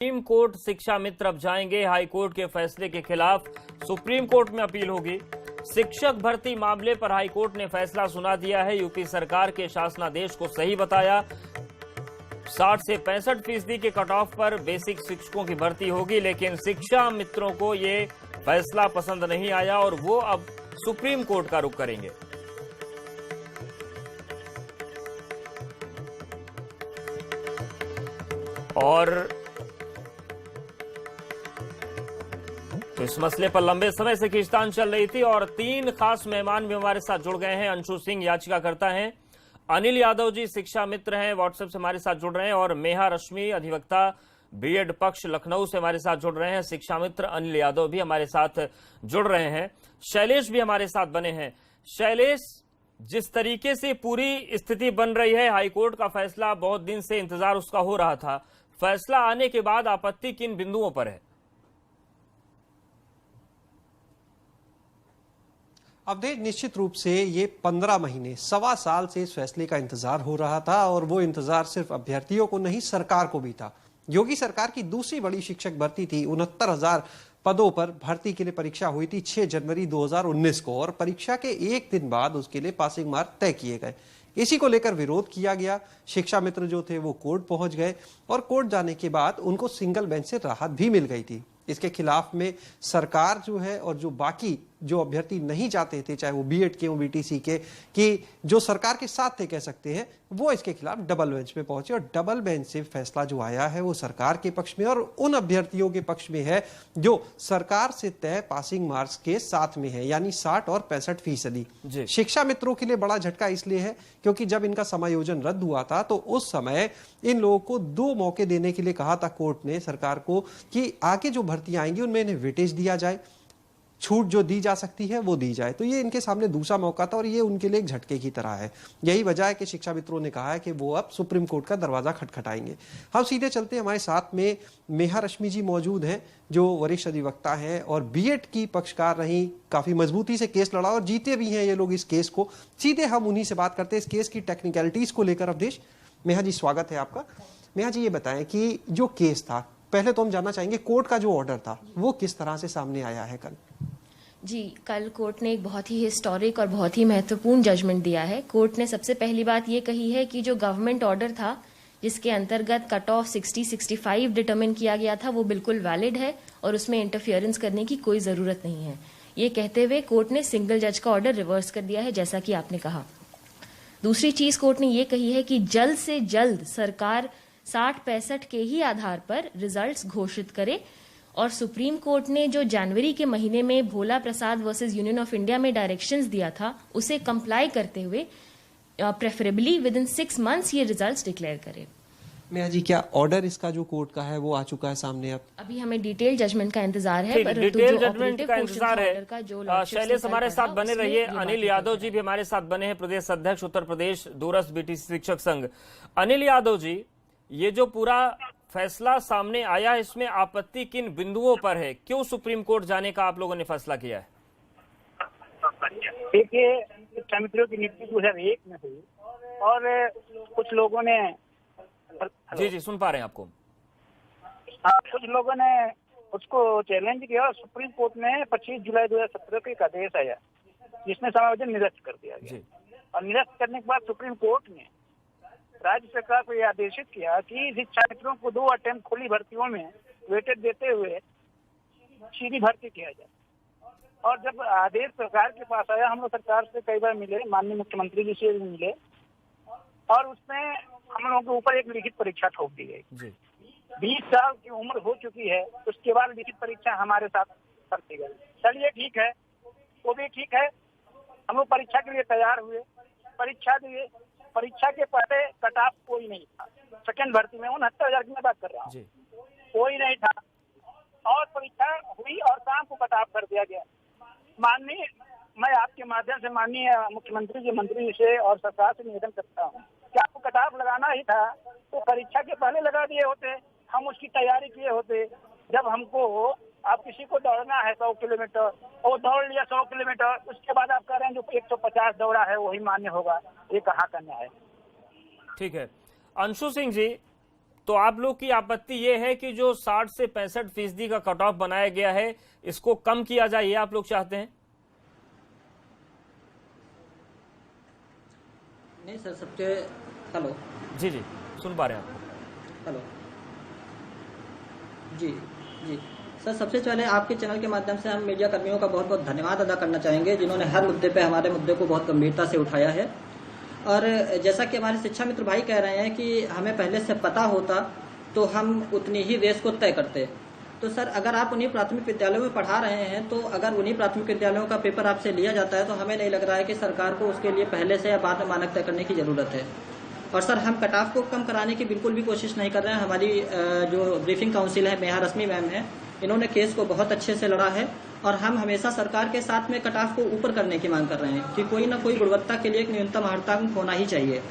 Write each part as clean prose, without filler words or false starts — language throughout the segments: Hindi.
सुप्रीम कोर्ट शिक्षा मित्र अब जाएंगे हाई कोर्ट के फैसले के खिलाफ। सुप्रीम कोर्ट में अपील होगी। शिक्षक भर्ती मामले पर हाई कोर्ट ने फैसला सुना दिया है। यूपी सरकार के शासनादेश को सही बताया। 60 से 65% के कट ऑफ पर बेसिक शिक्षकों की भर्ती होगी, लेकिन शिक्षा मित्रों को ये फैसला पसंद नहीं आया और वो अब सुप्रीम कोर्ट का रुख करेंगे। और तो इस मसले पर लंबे समय से खींचतान चल रही थी और 3 खास मेहमान भी हमारे साथ जुड़ गए हैं। अंशु सिंह याचिकाकर्ता हैं, अनिल यादव जी शिक्षा मित्र हैं, व्हाट्सएप से हमारे साथ जुड़ रहे हैं, और मेहा रश्मि अधिवक्ता बीएड पक्ष लखनऊ से हमारे साथ जुड़ रहे हैं। शिक्षा मित्र अनिल यादव भी हमारे साथ जुड़ रहे हैं। शैलेश भी हमारे साथ बने हैं। शैलेश, जिस तरीके से पूरी स्थिति बन रही है, हाईकोर्ट का फैसला बहुत दिन से इंतजार उसका हो रहा था, फैसला आने के बाद आपत्ति किन बिंदुओं पर है? अवधेश, निश्चित रूप से ये 15 महीने, 1.25 साल से इस फैसले का इंतजार हो रहा था और वो इंतजार सिर्फ अभ्यर्थियों को नहीं, सरकार को भी था। योगी सरकार की दूसरी बड़ी शिक्षक भर्ती थी। 69,000 पदों पर भर्ती के लिए परीक्षा हुई थी 6 जनवरी 2019 को, और परीक्षा के एक दिन बाद उसके लिए पासिंग मार्क तय किए गए। इसी को लेकर विरोध किया गया। शिक्षा मित्र जो थे वो कोर्ट पहुंच गए और कोर्ट जाने के बाद उनको सिंगल बेंच से राहत भी मिल गई थी। इसके खिलाफ में सरकार जो है और जो बाकी जो अभ्यर्थी नहीं चाहते थे, चाहे वो बीएड के हो बीटीसी के, कि जो सरकार के साथ थे कह सकते हैं, वो इसके खिलाफ डबल बेंच में पहुंचे और डबल बेंच से फैसला जो आया है वो सरकार के पक्ष में और उन अभ्यर्थियों के पक्ष में है जो सरकार से तय पासिंग मार्क्स के साथ में है, यानी 60 और 65%। शिक्षा मित्रों के लिए बड़ा झटका इसलिए है क्योंकि जब इनका समायोजन रद्द हुआ था तो उस समय इन लोगों को 2 मौके देने के लिए कहा था कोर्ट ने सरकार को कि आगे जो भर्तियां आएंगी उनमें इन्हें वेटेज दिया जाए, छूट जो दी जा सकती है वो दी जाए। तो ये इनके सामने दूसरा मौका था और ये उनके लिए एक झटके की तरह है। यही वजह है कि शिक्षा मित्रों ने कहा है कि वो अब सुप्रीम कोर्ट का दरवाजा खटखटाएंगे। हम सीधे चलते हैं, हमारे साथ में मेहा रश्मि जी मौजूद हैं जो वरिष्ठ अधिवक्ता हैं और बीएड की पक्षकार रही, काफी मजबूती से केस लड़ा और जीते भी हैं ये लोग इस केस को। सीधे हम उन्हीं से बात करते हैं इस केस की टेक्निकलिटीज को लेकर। अवधेश, मेहा जी स्वागत है आपका। मेहा जी, ये बताएं कि जो केस था, पहले तो हम जानना चाहेंगे कोर्ट का जो ऑर्डर था वो किस तरह से सामने आया है कल? जी, कल कोर्ट ने एक बहुत ही हिस्टोरिक और बहुत ही महत्वपूर्ण जजमेंट दिया है। कोर्ट ने सबसे पहली बात ये कही है कि जो गवर्नमेंट ऑर्डर था जिसके अंतर्गत कट ऑफ 60-65 डिटरमिन किया गया था वो बिल्कुल वैलिड है और उसमें इंटरफियरेंस करने की कोई ज़रूरत नहीं है। ये कहते हुए कोर्ट ने सिंगल जज का ऑर्डर रिवर्स कर दिया है, जैसा कि आपने कहा। दूसरी चीज़ कोर्ट ने ये कही है कि जल्द से जल्द सरकार 60-65 के ही आधार पर रिजल्ट्स घोषित करे और सुप्रीम कोर्ट ने जो जनवरी के महीने में भोला प्रसाद वर्सेस यूनियन ऑफ इंडिया में डायरेक्शंस दिया था उसे कंप्लाई करते हुए प्रेफरेबली विद इन 6 मंथ्स ये रिजल्ट्स डिक्लेयर करे। मेहा जी, क्या ऑर्डर इसका जो कोर्ट का है वो आ चुका है सामने? अब अभी हमें डिटेल जजमेंट का इंतजार है, पर डिटेल जजमेंट का इंतजार है। शैलेश हमारे साथ बने रहिए। अनिल यादव जी भी हमारे साथ बने हैं, प्रदेश अध्यक्ष उत्तर प्रदेश दूरस्थ बीटीसी शिक्षक संघ। अनिल यादव जी, ये जो पूरा फैसला सामने आया है इसमें आपत्ति किन बिंदुओं पर है? क्यों सुप्रीम कोर्ट जाने का आप लोगों ने फैसला किया है? देखिए, शिक्षा मित्रों की नियुक्ति 2001 में हुई और कुछ लोगों ने जी सुन पा रहे हैं आपको। कुछ लोगों ने उसको चैलेंज किया और सुप्रीम कोर्ट में 25 जुलाई 2017 को एक आदेश आया जिसने समायोजन निरस्त कर दिया गया। और निरस्त करने के बाद सुप्रीम कोर्ट ने राज्य सरकार को यह आदेशित किया कि शिक्षा मित्रों को 2 अटेम्प्ट खुली भर्तियों में वेटेज देते हुए सीधी भर्ती किया जाए। और जब आदेश सरकार के पास आया, हम लोग सरकार से कई बार मिले, माननीय मुख्यमंत्री जी से भी मिले और उसमें हम लोगों के ऊपर एक लिखित परीक्षा ठोक दी गई। 20 साल की उम्र हो चुकी है, उसके बाद लिखित परीक्षा हमारे साथ करती गई। चलिए ठीक है, वो भी ठीक है। हम लोग परीक्षा के लिए तैयार हुए, परीक्षा दिए। परीक्षा के पहले कट ऑफ कोई नहीं था। सेकंड भर्ती में 69,000 की मैं बात कर रहा हूँ, कोई नहीं था। और परीक्षा हुई और शाम को कट ऑफ कर दिया गया। माननीय, मैं आपके माध्यम से माननीय मुख्यमंत्री जी, मंत्री से और सरकार से निवेदन करता हूँ कि आपको कट ऑफ लगाना ही था तो परीक्षा के पहले लगा दिए होते, हम उसकी तैयारी किए होते। जब हमको आप किसी को दौड़ना है 100 किलोमीटर और दौड़ लिया 100 किलोमीटर, उसके बाद आप कह रहे हैं जो 150 दौड़ा है वही मान्य होगा, ये कहाँ का न्याय है? ठीक है। अंशु सिंह जी, तो आप लोग की आपत्ति ये है कि जो 60 से 65% का कट ऑफ बनाया गया है इसको कम किया जाए, ये आप लोग चाहते हैं? नहीं सर, सबसे हेलो जी जी, सुन पा रहे हैं आप? हेलो जी जी सर, सबसे पहले आपके चैनल के माध्यम से हम मीडिया कर्मियों का बहुत बहुत धन्यवाद अदा करना चाहेंगे, जिन्होंने हर मुद्दे पे हमारे मुद्दे को बहुत गंभीरता से उठाया है। और जैसा कि हमारे शिक्षा मित्र भाई कह रहे हैं कि हमें पहले से पता होता तो हम उतनी ही रेस को तय करते। तो सर, अगर आप उन्हीं प्राथमिक विद्यालयों में पढ़ा रहे हैं, तो अगर उन्हीं प्राथमिक विद्यालयों का पेपर आपसे लिया जाता है तो हमें नहीं लग रहा है कि सरकार को उसके लिए पहले से या बाद में मानक तय करने की ज़रूरत है। और सर, हम कट ऑफ को कम कराने की बिल्कुल भी कोशिश नहीं कर रहे हैं। हमारी जो ब्रीफिंग काउंसिल है, नेहा रश्मि मैम है, इन्होंने केस को बहुत अच्छे से लड़ा है और हम हमेशा सरकार के साथ में कट ऑफ को ऊपर करने की मांग कर रहे हैं कि कोई ना कोई गुणवत्ता के लिए एक न्यूनतम हड़ताल होना ही चाहिए।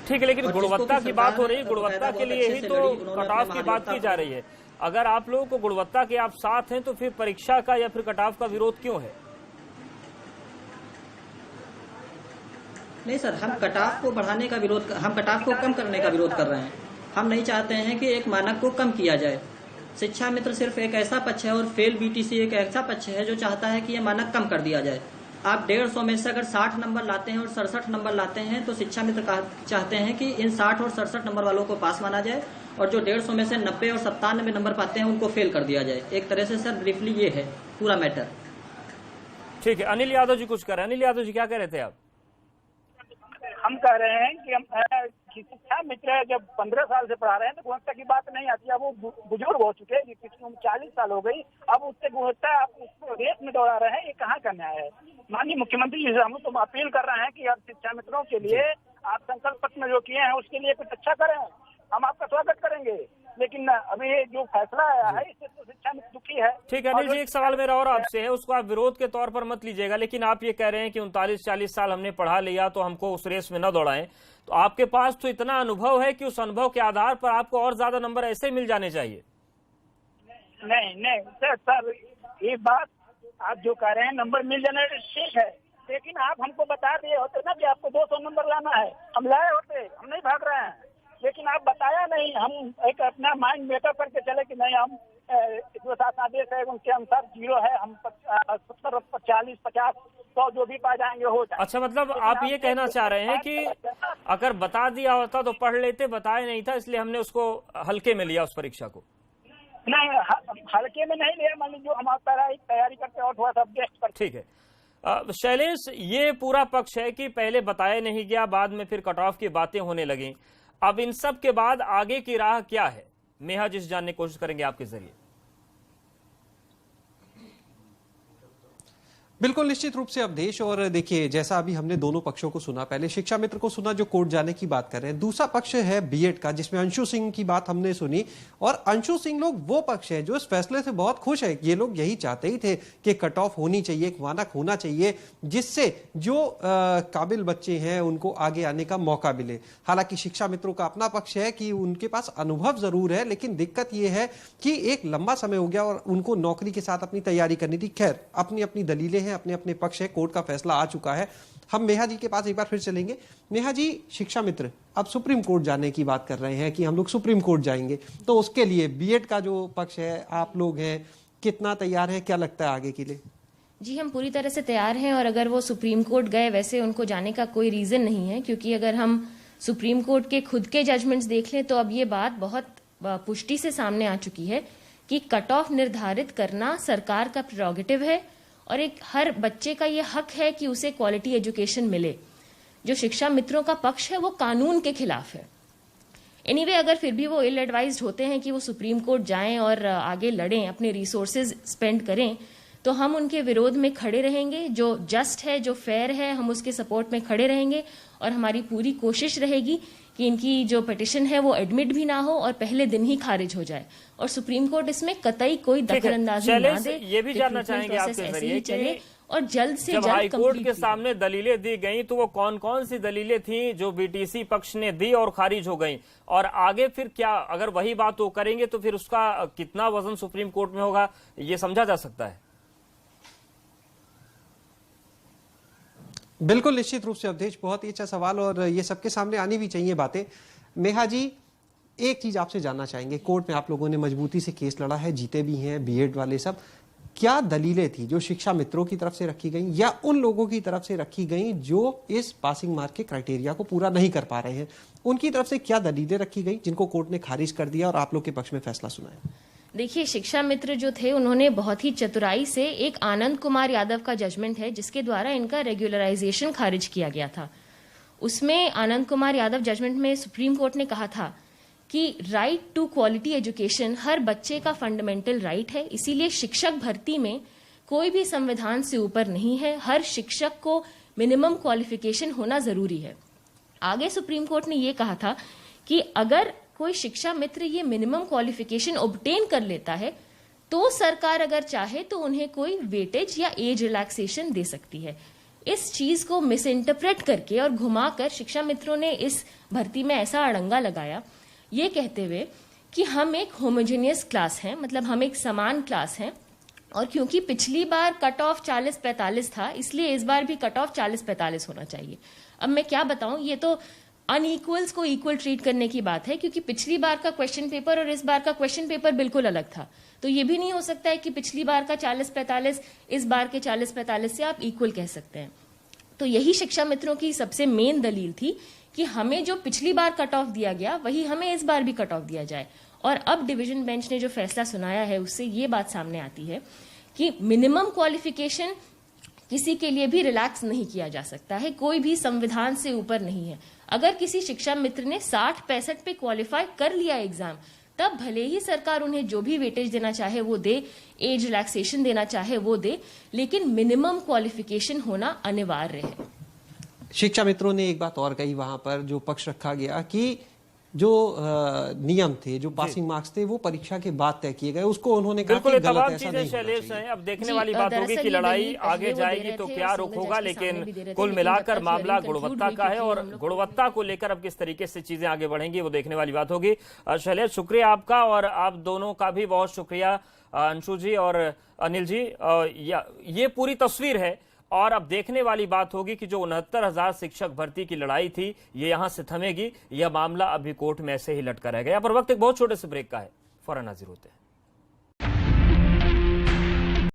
ठीक है, लेकिन गुणवत्ता की बात हो रही है, गुणवत्ता के लिए ही तो कट ऑफ की बात की जा रही है। अगर आप लोगों को गुणवत्ता के आप साथ हैं तो फिर परीक्षा का या फिर कट ऑफ का विरोध क्यों है? नहीं सर, हम कट ऑफ को बढ़ाने का विरोध, हम कट ऑफ को कम करने का विरोध कर रहे हैं। हम नहीं चाहते हैं कि एक मानक को कम किया जाए। शिक्षा मित्र सिर्फ एक ऐसा पक्ष है और फेल बीटीसी एक ऐसा पक्ष है जो चाहता है कि ये मानक कम कर दिया जाए। आप 150 में से अगर 60 नंबर लाते हैं और 67 नंबर लाते हैं तो शिक्षा मित्र चाहते हैं कि इन 60 और 67 नंबर वालों को पास माना जाए और जो 150 में से 90 और 97 नंबर पाते हैं उनको फेल कर दिया जाए। एक तरह से सर ब्रीफली ये है पूरा मैटर। ठीक है, अनिल यादव जी कुछ कह रहे हैं। अनिल यादव जी, क्या कह रहे थे आप? हम कह रहे हैं कि हम शिक्षा मित्र जब 15 साल से पढ़ा रहे हैं तो गुणवत्ता की बात नहीं आती। अब वो बुजुर्ग हो चुके हैं, किसी उम्र 40 साल हो गई, अब उससे गुणवत्ता आप उसको रेस में दौड़ा रहे हैं, ये कहाँ का न्याय है? माननीय मुख्यमंत्री जी से हम तो अपील कर रहे हैं कि अब शिक्षा मित्रों के लिए आप संकल्प पत्र में जो किए हैं उसके लिए कुछ अच्छा करें, हम आपका स्वागत करेंगे। लेकिन अभी ये जो फैसला आया है इससे तो शिक्षा मित्र दुखी है। ठीक है अनिल जी, एक सवाल मेरा और आपसे है, उसको आप विरोध के तौर पर मत लीजिएगा, लेकिन आप ये कह रहे हैं कि 39-40 साल हमने पढ़ा लिया तो हमको उस रेस में न दौड़ाएं। तो आपके पास तो इतना अनुभव है कि उस अनुभव के आधार पर आपको और ज्यादा नंबर ऐसे मिल जाने चाहिए। नहीं सर, ये बात आप जो कह रहे हैं नंबर मिल जाने ठीक है, लेकिन आप हमको बता दिए होते ना कि आपको 200 नंबर लाना है, हम लाए होते, हम नहीं भाग रहे हैं। लेकिन आप बताया नहीं, हम एक अपना माइंड मेकअप करके चले कि नहीं हम जो शासन आदेश है उनके अनुसार 0 है, हम 70, 40, 50, 100 जो भी पा जाएंगे हो जाए। अच्छा, मतलब आप ये कहना चाह रहे हैं कि अगर बता दिया होता तो पढ़ लेते, बताया नहीं था इसलिए हमने उसको हल्के में लिया उस परीक्षा को? नहीं, हल्के में नहीं लिया, मान लीजिए जो हम तैयारी करते और थोड़ा सा अपडेट करते। ठीक है शैलेश, ये पूरा पक्ष है कि पहले बताया नहीं गया, बाद में फिर कट ऑफ की बातें होने लगी। अब इन सब के बाद आगे की राह क्या है, नेहा जी से जानने की कोशिश करेंगे आपके जरिए। बिल्कुल निश्चित रूप से अवधेश, और देखिए जैसा अभी हमने दोनों पक्षों को सुना, पहले शिक्षा मित्र को सुना जो कोर्ट जाने की बात कर रहे हैं, दूसरा पक्ष है बीएड का जिसमें अंशु सिंह की बात हमने सुनी। और अंशु सिंह लोग वो पक्ष है जो इस फैसले से बहुत खुश है। ये लोग यही चाहते ही थे कि कट ऑफ होनी चाहिए, एक मानक होना चाहिए जिससे जो काबिल बच्चे हैं उनको आगे आने का मौका मिले। हालांकि शिक्षा मित्रों का अपना पक्ष है कि उनके पास अनुभव जरूर है, लेकिन दिक्कत यह है कि एक लंबा समय हो गया और उनको नौकरी के साथ अपनी तैयारी करनी थी। खैर, अपनी अपनी दलीलें हैं, अपने अपने पक्ष है, कोर्ट का फैसला आ चुका है। हम नेहा जी के पास एक बार फिर चलेंगे। नेहा जी, शिक्षा मित्र अब सुप्रीम कोर्ट जाने की बात कर रहे हैं कि हम लोग सुप्रीम कोर्ट जाएंगे, तो उसके लिए बीएड का जो पक्ष है, आप लोग हैं, कितना तैयार है, क्या लगता है आगे के लिए? जी, हम पूरी तरह से तैयार हैं और अगर वो सुप्रीम कोर्ट गए, वैसे उनको जाने का कोई रीजन नहीं है, क्योंकि अगर हम सुप्रीम कोर्ट के खुद के जजमेंट्स देख लें तो अब ये बात बहुत पुष्टि से सामने आ चुकी है कि कट ऑफ निर्धारित करना सरकार का प्रेरोगेटिव है और एक हर बच्चे का ये हक है कि उसे क्वालिटी एजुकेशन मिले। जो शिक्षा मित्रों का पक्ष है वो कानून के खिलाफ है। एनीवे, अगर फिर भी वो इल एडवाइज्ड होते हैं कि वो सुप्रीम कोर्ट जाएं और आगे लड़ें, अपने रिसोर्सेज स्पेंड करें, तो हम उनके विरोध में खड़े रहेंगे। जो जस्ट है, जो फेयर है, हम उसके सपोर्ट में खड़े रहेंगे और हमारी पूरी कोशिश रहेगी कि इनकी जो पिटिशन है वो एडमिट भी ना हो और पहले दिन ही खारिज हो जाए और सुप्रीम कोर्ट इसमें कतई कोई दखलंदाजी ना दे। ये भी जानना चाहेंगे आपके जरिए चले और जल्द से जब जल्द हाईकोर्ट के सामने दलीलें दी गई तो वो कौन कौन सी दलीलें थी जो बीटीसी पक्ष ने दी और खारिज हो गई, और आगे फिर क्या, अगर वही बात वो करेंगे तो फिर उसका कितना वजन सुप्रीम कोर्ट में होगा, ये समझा जा सकता है? बिल्कुल, निश्चित रूप से अवधेश, बहुत ही अच्छा सवाल और ये सबके सामने आनी भी चाहिए बातें। नेहा जी, एक चीज आपसे जानना चाहेंगे, कोर्ट में आप लोगों ने मजबूती से केस लड़ा है, जीते भी हैं, बीएड वाले सब, क्या दलीलें थी जो शिक्षा मित्रों की तरफ से रखी गई या उन लोगों की तरफ से रखी गई जो इस पासिंग मार्क के क्राइटेरिया को पूरा नहीं कर पा रहे हैं, उनकी तरफ से क्या दलीलें रखी गई जिनको कोर्ट ने खारिज कर दिया और आप लोग के पक्ष में फैसला सुनाया? देखिए, शिक्षा मित्र जो थे उन्होंने बहुत ही चतुराई से, एक आनंद कुमार यादव का जजमेंट है जिसके द्वारा इनका रेगुलराइजेशन खारिज किया गया था। उसमें आनंद कुमार यादव जजमेंट में सुप्रीम कोर्ट ने कहा था कि राइट टू क्वालिटी एजुकेशन हर बच्चे का फंडामेंटल राइट है, इसीलिए शिक्षक भर्ती में कोई भी संविधान से ऊपर नहीं है, हर शिक्षक को मिनिमम क्वालिफिकेशन होना जरूरी है। आगे सुप्रीम कोर्ट ने यह कहा था कि अगर कोई शिक्षा मित्र ये मिनिमम क्वालिफिकेशन ऑब्टेन कर लेता है तो सरकार अगर चाहे तो उन्हें कोई वेटेज या एज रिलैक्सेशन दे सकती है। इस चीज को मिस इंटरप्रेट करके और घुमाकर शिक्षा मित्रों ने इस भर्ती में ऐसा अड़ंगा लगाया, ये कहते हुए कि हम एक होमोजेनियस क्लास हैं, मतलब हम एक समान क्लास हैं, और क्योंकि पिछली बार कट ऑफ 40-45 था इसलिए इस बार भी कट ऑफ 40-45 होना चाहिए। अब मैं क्या बताऊं, ये तो अनइक्वल्स को इक्वल ट्रीट करने की बात है, क्योंकि पिछली बार का क्वेश्चन पेपर और इस बार का क्वेश्चन पेपर बिल्कुल अलग था। तो ये भी नहीं हो सकता है कि पिछली बार का 40-45 इस बार के 40-45 से आप इक्वल कह सकते हैं। तो यही शिक्षा मित्रों की सबसे मेन दलील थी कि हमें जो पिछली बार कट ऑफ दिया गया वही हमें इस बार भी कट ऑफ दिया जाए। और अब डिवीजन बेंच ने जो फैसला सुनाया है उससे ये बात सामने आती है कि मिनिमम क्वालिफिकेशन किसी के लिए भी रिलैक्स नहीं किया जा सकता है, कोई भी संविधान से ऊपर नहीं है। अगर किसी शिक्षा मित्र ने 60-65 पे क्वालिफाई कर लिया एग्जाम, तब भले ही सरकार उन्हें जो भी वेटेज देना चाहे वो दे, एज रिलैक्सेशन देना चाहे वो दे, लेकिन मिनिमम क्वालिफिकेशन होना अनिवार्य है। शिक्षा मित्रों ने एक बात और कही वहां पर, जो पक्ष रखा गया कि जो नियम थे, जो पासिंग मार्क्स थे, वो परीक्षा के बाद तय किए गए, उसको उन्होंने कहा बिल्कुल कि गलत तमाम ऐसा चीजें नहीं होना शैलेश चाहिए। हैं। अब देखने वाली बात होगी कि लड़ाई आगे जाएगी तो क्या रुख होगा, लेकिन कुल मिलाकर मामला गुणवत्ता का है और गुणवत्ता को लेकर अब किस तरीके से चीजें आगे बढ़ेंगी वो देखने वाली बात होगी। शैलेश, शुक्रिया आपका, और आप दोनों का भी बहुत शुक्रिया, अंशु जी और अनिल जी। ये पूरी तस्वीर है और अब देखने वाली बात होगी कि जो 69,000 शिक्षक भर्ती की लड़ाई थी ये यहां से थमेगी, यह मामला अभी कोर्ट में ऐसे ही लटका रह गया। पर वक्त एक बहुत छोटे से ब्रेक का है, फौरन हाजिर होते हैं।